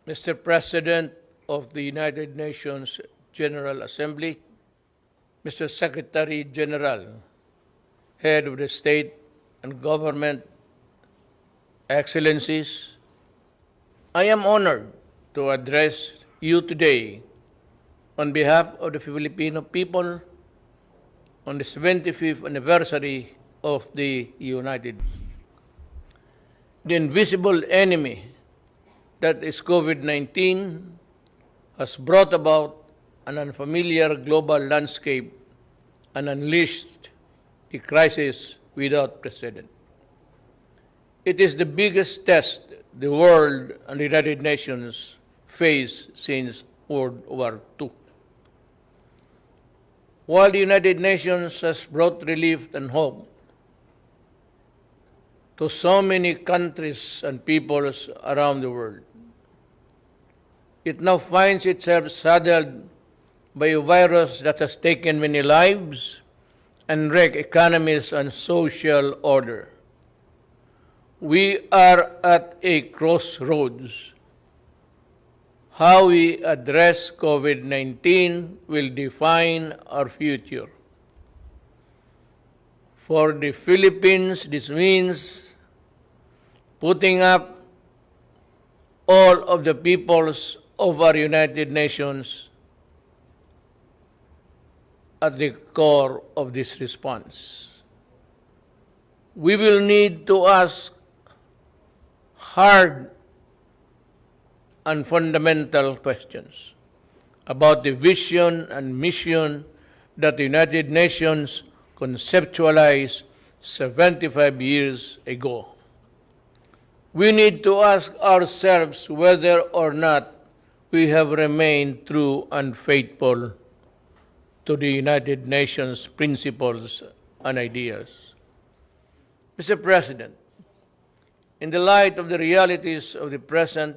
Mr. President of the United Nations General Assembly, Mr. Secretary General, Head of the State and Government, Excellencies, I am honored to address you today on behalf of the Filipino people on the 75th anniversary of the United States. The invisible enemy that is COVID-19 has brought about an unfamiliar global landscape and unleashed a crisis without precedent. It is the biggest test the world and the United Nations face since World War II. While the United Nations has brought relief and hope to so many countries and peoples around the world, it now finds itself saddled by a virus that has taken many lives and wrecked economies and social order. We are at a crossroads. How we address COVID-19 will define our future. For the Philippines, this means putting up all of the peoples of our United Nations at the core of this response. We will need to ask hard and fundamental questions about the vision and mission that the United Nations conceptualized 75 years ago. We need to ask ourselves whether or not we have remained true and faithful to the United Nations principles and ideals. Mr. President, in the light of the realities of the present,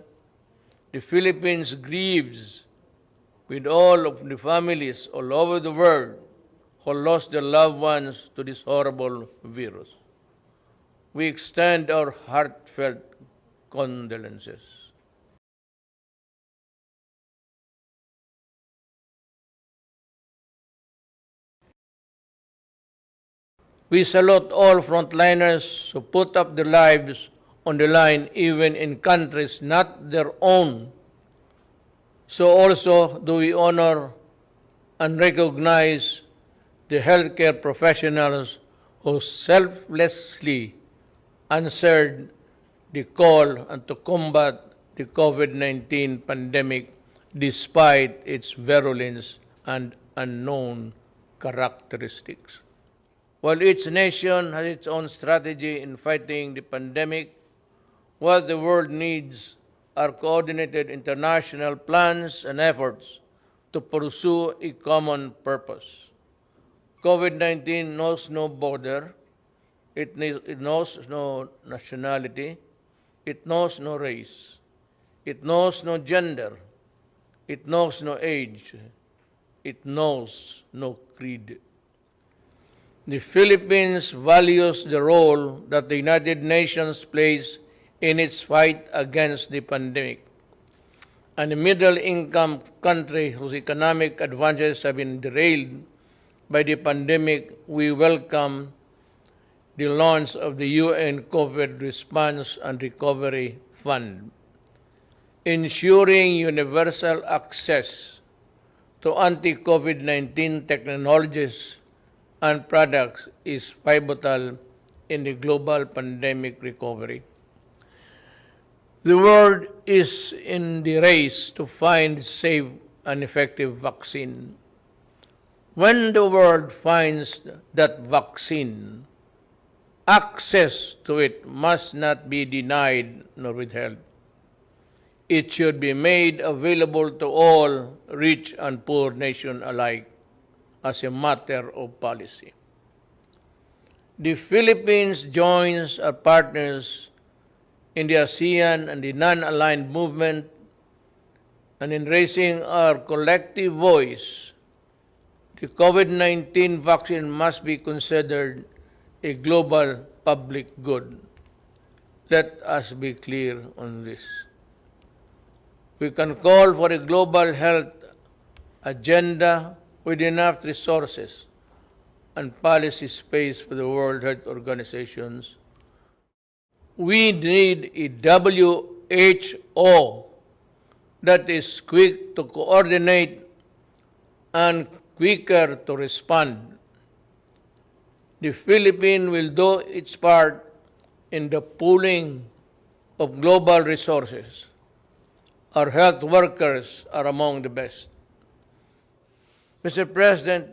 the Philippines grieves with all of the families all over the world who lost their loved ones to this horrible virus. We extend our heartfelt condolences. We salute all frontliners who put up their lives on the line even in countries not their own. So also do we honor and recognize the healthcare professionals who selflessly answered the call and to combat the COVID-19 pandemic despite its virulence and unknown characteristics. While each nation has its own strategy in fighting the pandemic, what the world needs are coordinated international plans and efforts to pursue a common purpose. COVID-19 knows no border, it knows no nationality, it knows no race, it knows no gender, it knows no age, it knows no creed. The Philippines values the role that the United Nations plays in its fight against the pandemic. And a middle-income country whose economic advantages have been derailed by the pandemic, we welcome the launch of the UN COVID Response and Recovery Fund. Ensuring universal access to anti-COVID-19 technologies and products is pivotal in the global pandemic recovery. The world is in the race to find safe and effective vaccine. When the world finds that vaccine, access to it must not be denied nor withheld. It should be made available to all rich and poor nations alike as a matter of policy. The Philippines joins our partners in the ASEAN and the non-aligned movement, and in raising our collective voice, the COVID-19 vaccine must be considered a global public good. Let us be clear on this. We can call for a global health agenda with enough resources and policy space for the World Health Organizations. We need a WHO that is quick to coordinate and quicker to respond. The Philippines will do its part in the pooling of global resources. Our health workers are among the best. Mr. President,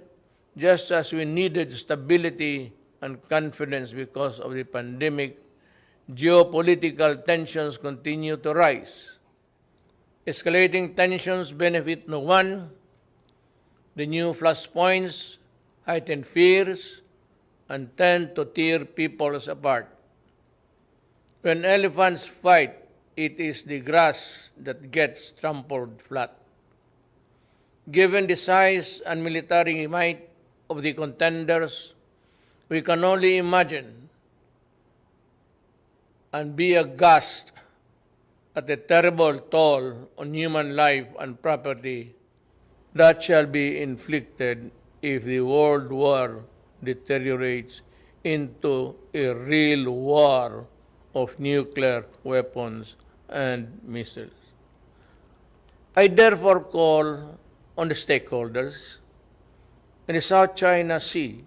just as we needed stability and confidence because of the pandemic, geopolitical tensions continue to rise. Escalating tensions benefit no one. The new flashpoints heighten fears and tend to tear peoples apart. When elephants fight, it is the grass that gets trampled flat. Given the size and military might of the contenders, we can only imagine and be aghast at the terrible toll on human life and property that shall be inflicted if the world war deteriorates into a real war of nuclear weapons and missiles. I therefore call on the stakeholders in the South China Sea,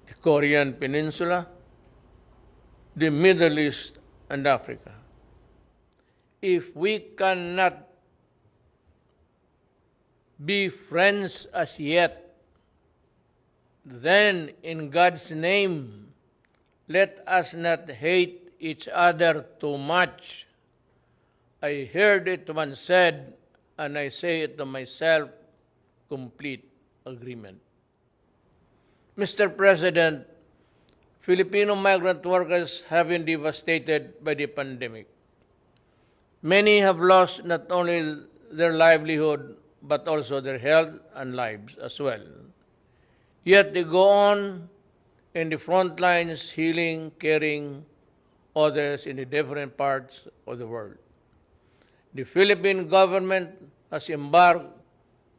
the Korean Peninsula, the Middle East, and Africa. If we cannot be friends as yet, then in God's name, let us not hate each other too much. I heard it once said, and I say it to myself, complete agreement. Mr. President, Filipino migrant workers have been devastated by the pandemic. Many have lost not only their livelihood, but also their health and lives as well. Yet they go on in the front lines, healing, caring others in the different parts of the world. The Philippine government has embarked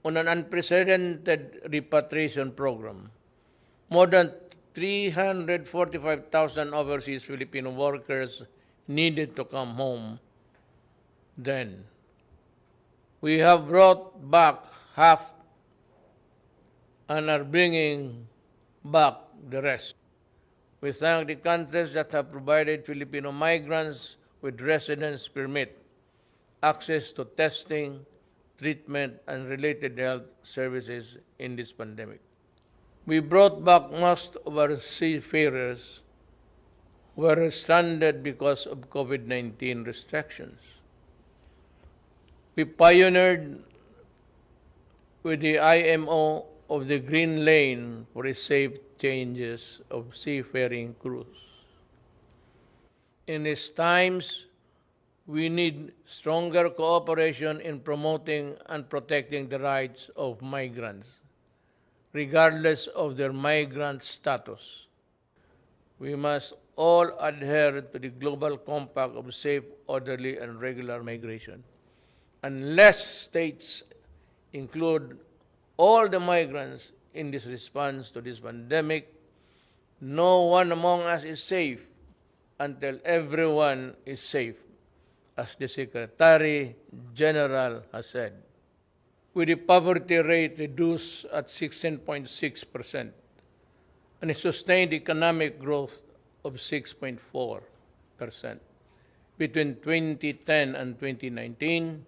on an unprecedented repatriation program. More than 345,000 overseas Filipino workers needed to come home then. We have brought back half and are bringing back the rest. We thank the countries that have provided Filipino migrants with residence permit, access to testing, treatment, and related health services in this pandemic. We brought back most of our seafarers who were stranded because of COVID-19 restrictions. We pioneered with the IMO of the Green Lane for a safe changes of seafaring crews. In these times, we need stronger cooperation in promoting and protecting the rights of migrants, regardless of their migrant status. We must all adhere to the Global Compact of safe, orderly, and regular migration. Unless states include all the migrants in this response to this pandemic, no one among us is safe until everyone is safe, as the Secretary General has said. With the poverty rate reduced at 16.6% and a sustained economic growth of 6.4%. Between 2010 and 2019,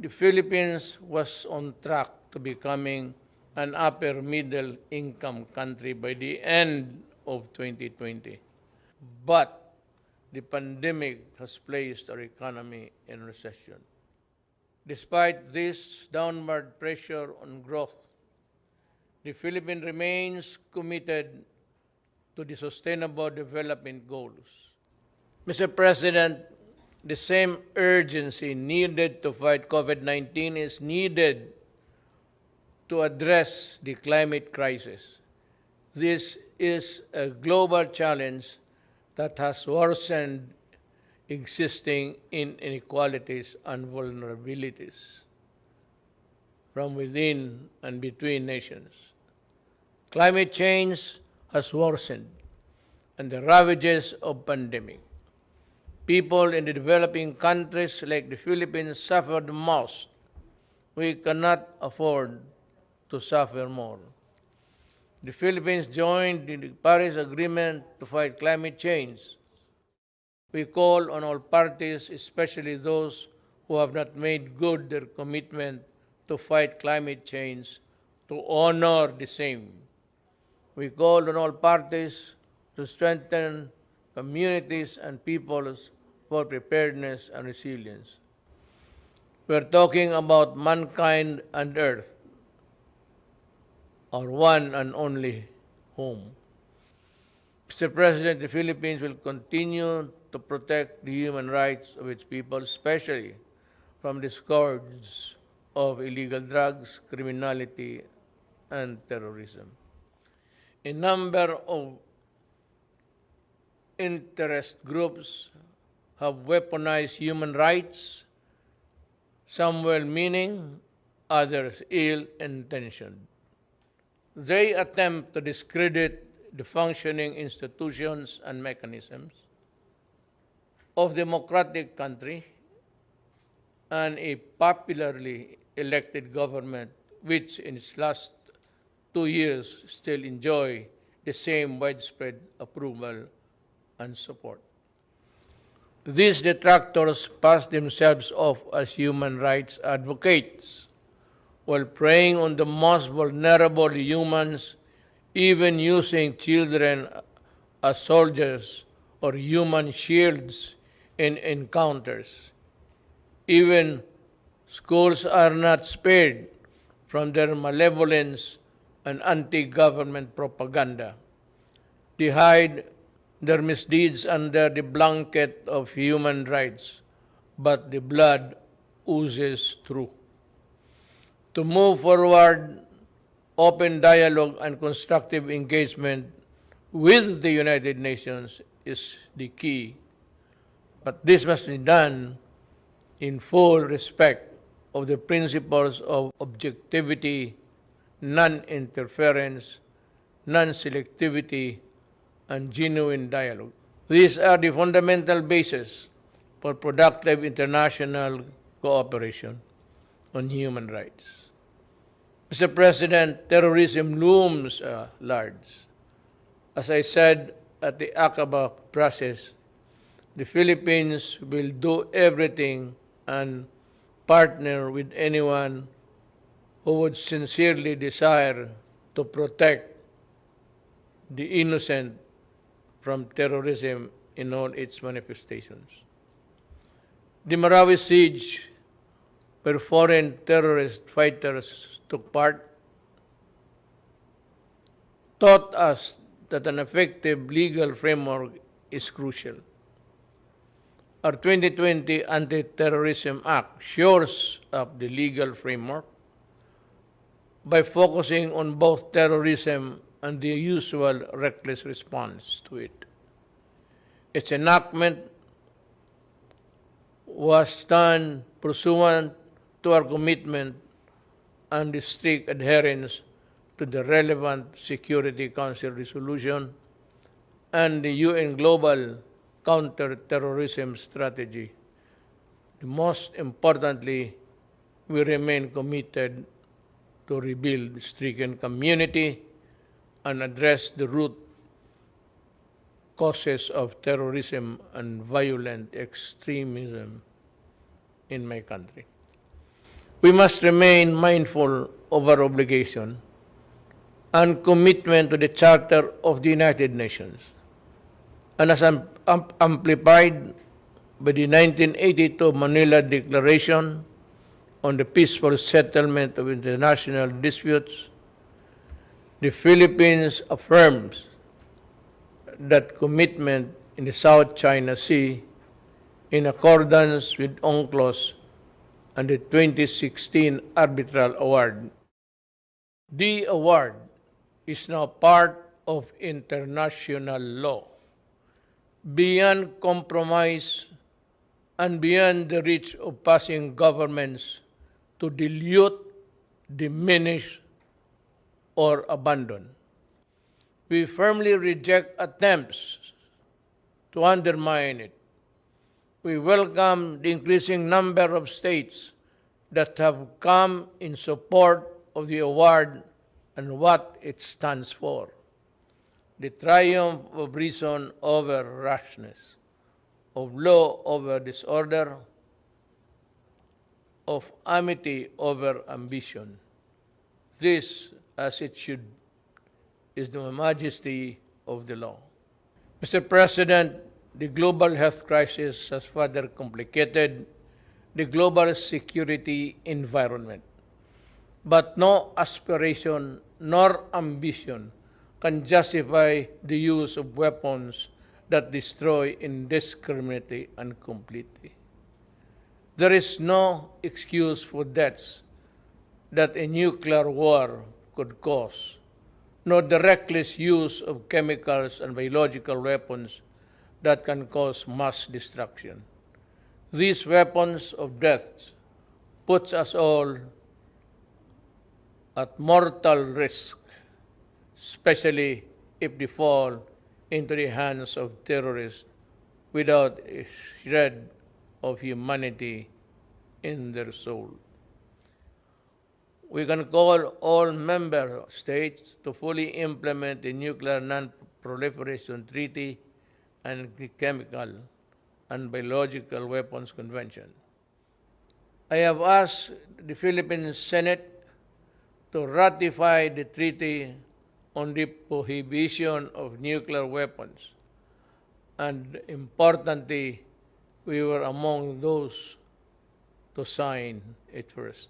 the Philippines was on track to becoming an upper middle income country by the end of 2020. But the pandemic has placed our economy in recession. Despite this downward pressure on growth, the Philippines remains committed to the Sustainable Development Goals. Mr. President, the same urgency needed to fight COVID-19 is needed to address the climate crisis. This is a global challenge that has worsened existing inequalities and vulnerabilities from within and between nations. Climate change has worsened, and the ravages of pandemic. People in the developing countries like the Philippines suffer the most. We cannot afford to suffer more. The Philippines joined the Paris Agreement to fight climate change. We call on all parties, especially those who have not made good their commitment to fight climate change, to honor the same. We call on all parties to strengthen communities and peoples for preparedness and resilience. We're talking about mankind and Earth, our one and only home. Mr. President, the Philippines will continue to protect the human rights of its people, especially from the scourge of illegal drugs, criminality, and terrorism. A number of interest groups have weaponized human rights, some well-meaning, others ill-intentioned. They attempt to discredit the functioning institutions and mechanisms of democratic country and a popularly elected government which in its last 2 years still enjoy the same widespread approval and support. These detractors pass themselves off as human rights advocates while preying on the most vulnerable humans, even using children as soldiers or human shields in encounters. Even schools are not spared from their malevolence and anti-government propaganda. They hide their misdeeds under the blanket of human rights, but the blood oozes through. To move forward, open dialogue and constructive engagement with the United Nations is the key. But this must be done in full respect of the principles of objectivity, non-interference, non-selectivity, and genuine dialogue. These are the fundamental basis for productive international cooperation on human rights. Mr. President, terrorism looms large. As I said at the Aqaba process, the Philippines will do everything and partner with anyone who would sincerely desire to protect the innocent from terrorism in all its manifestations. The Marawi siege, where foreign terrorist fighters took part, taught us that an effective legal framework is crucial. Our 2020 Anti-Terrorism Act shores up the legal framework by focusing on both terrorism and the usual reckless response to it. Its enactment was done pursuant to our commitment and the strict adherence to the relevant Security Council resolution and the UN Global Counter-Terrorism Strategy. Most importantly, we remain committed to rebuild the stricken community and address the root causes of terrorism and violent extremism in my country. We must remain mindful of our obligation and commitment to the Charter of the United Nations, and as amplified by the 1982 Manila Declaration on the peaceful settlement of international disputes, the Philippines affirms that commitment in the South China Sea in accordance with UNCLOS and the 2016 Arbitral Award. The award is now part of international law. Beyond compromise, and beyond the reach of passing governments to dilute, diminish, or abandon. We firmly reject attempts to undermine it. We welcome the increasing number of states that have come in support of the award and what it stands for: the triumph of reason over rashness, of law over disorder, of amity over ambition. This, as it should, is the majesty of the law. Mr. President, the global health crisis has further complicated the global security environment. But no aspiration nor ambition can justify the use of weapons that destroy indiscriminately and completely. There is no excuse for deaths that a nuclear war could cause, nor the reckless use of chemicals and biological weapons that can cause mass destruction. These weapons of death put us all at mortal risk, especially if they fall into the hands of terrorists without a shred of humanity in their soul. We can call all member states to fully implement the Nuclear Non-Proliferation Treaty and the Chemical and Biological Weapons Convention. I have asked the Philippine Senate to ratify the treaty on the prohibition of nuclear weapons, and importantly, we were among those to sign it first.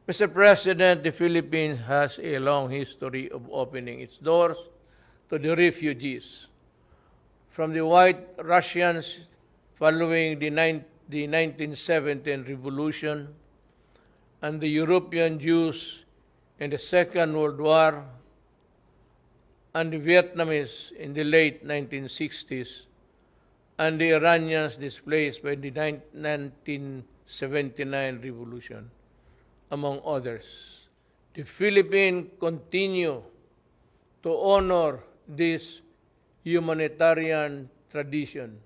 Mr. President, the Philippines has a long history of opening its doors to the refugees. From the White Russians following the 1917 revolution, and the European Jews in the Second World War, and the Vietnamese in the late 1960s, and the Iranians displaced by the 1979 revolution, among others. The Philippines continue to honor this humanitarian tradition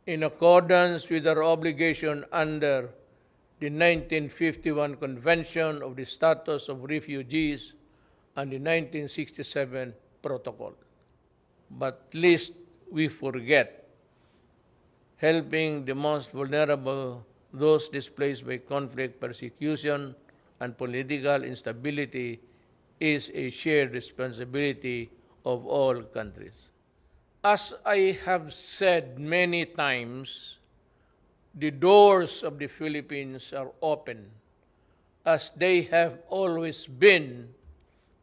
in accordance with our obligation under the 1951 Convention of the Status of Refugees and the 1967 Protocol. But lest we forget, helping the most vulnerable, those displaced by conflict, persecution, and political instability is a shared responsibility of all countries. As I have said many times, the doors of the Philippines are open, as they have always been,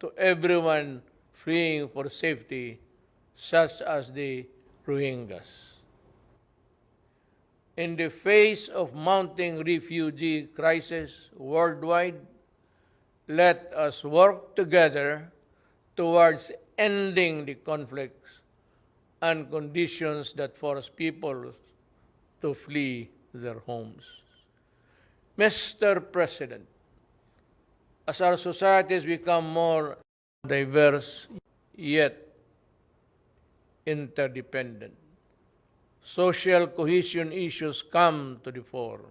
to everyone fleeing for safety, such as the Rohingyas. In the face of mounting refugee crisis worldwide, let us work together towards ending the conflicts and conditions that force people to flee their homes. Mr. President, as our societies become more diverse yet interdependent, social cohesion issues come to the fore.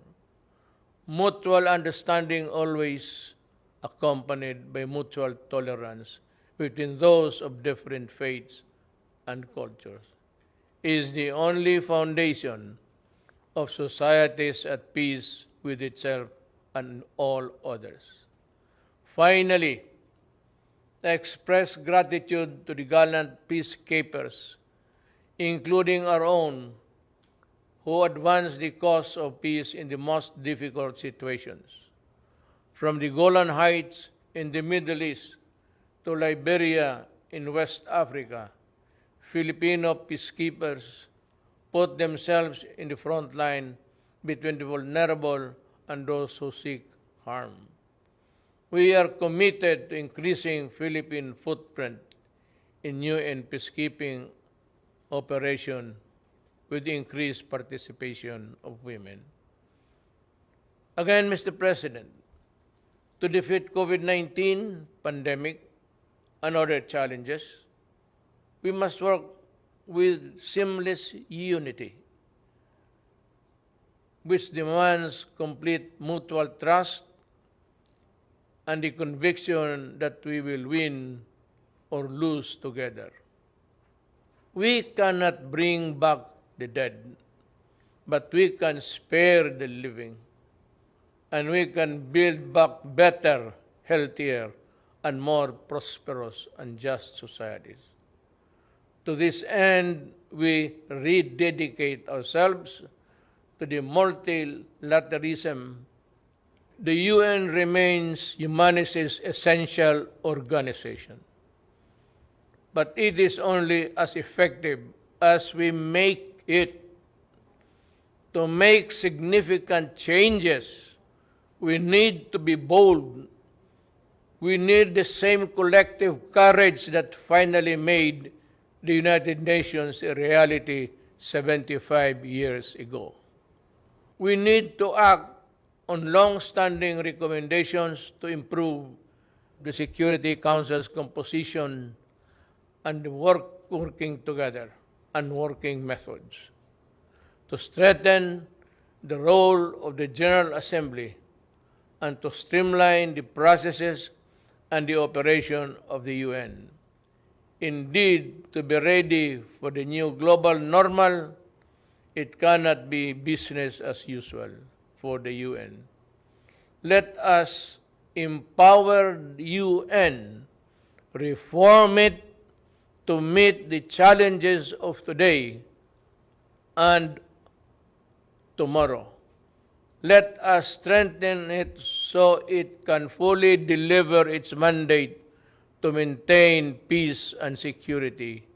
Mutual understanding always accompanied by mutual tolerance between those of different faiths and cultures is the only foundation of societies at peace with itself and all others. Finally, I express gratitude to the gallant peacekeepers, including our own, who advance the cause of peace in the most difficult situations. From the Golan Heights in the Middle East to Liberia in West Africa, Filipino peacekeepers put themselves in the front line between the vulnerable and those who seek harm. We are committed to increasing Philippine footprint in UN peacekeeping operation with increased participation of women. Again, Mr. President, to defeat COVID-19 pandemic and other challenges, we must work with seamless unity, which demands complete mutual trust and the conviction that we will win or lose together. We cannot bring back the dead, but we can spare the living, and we can build back better, healthier, and more prosperous and just societies. To this end, we rededicate ourselves to the multilateralism. The UN remains humanity's essential organization, but it is only as effective as we make it. To make significant changes, we need to be bold. We need the same collective courage that finally made the United Nations a reality 75 years ago. We need to act on long-standing recommendations to improve the Security Council's composition and working together and working methods, to strengthen the role of the General Assembly and to streamline the processes and the operation of the UN. Indeed, to be ready for the new global normal, it cannot be business as usual for the UN. Let us empower the UN, reform it to meet the challenges of today and tomorrow. Let us strengthen it so it can fully deliver its mandate to maintain peace and security,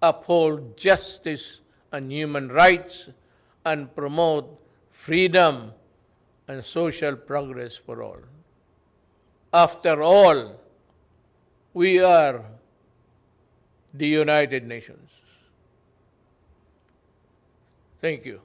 uphold justice and human rights, and promote freedom and social progress for all. After all, we are the United Nations. Thank you.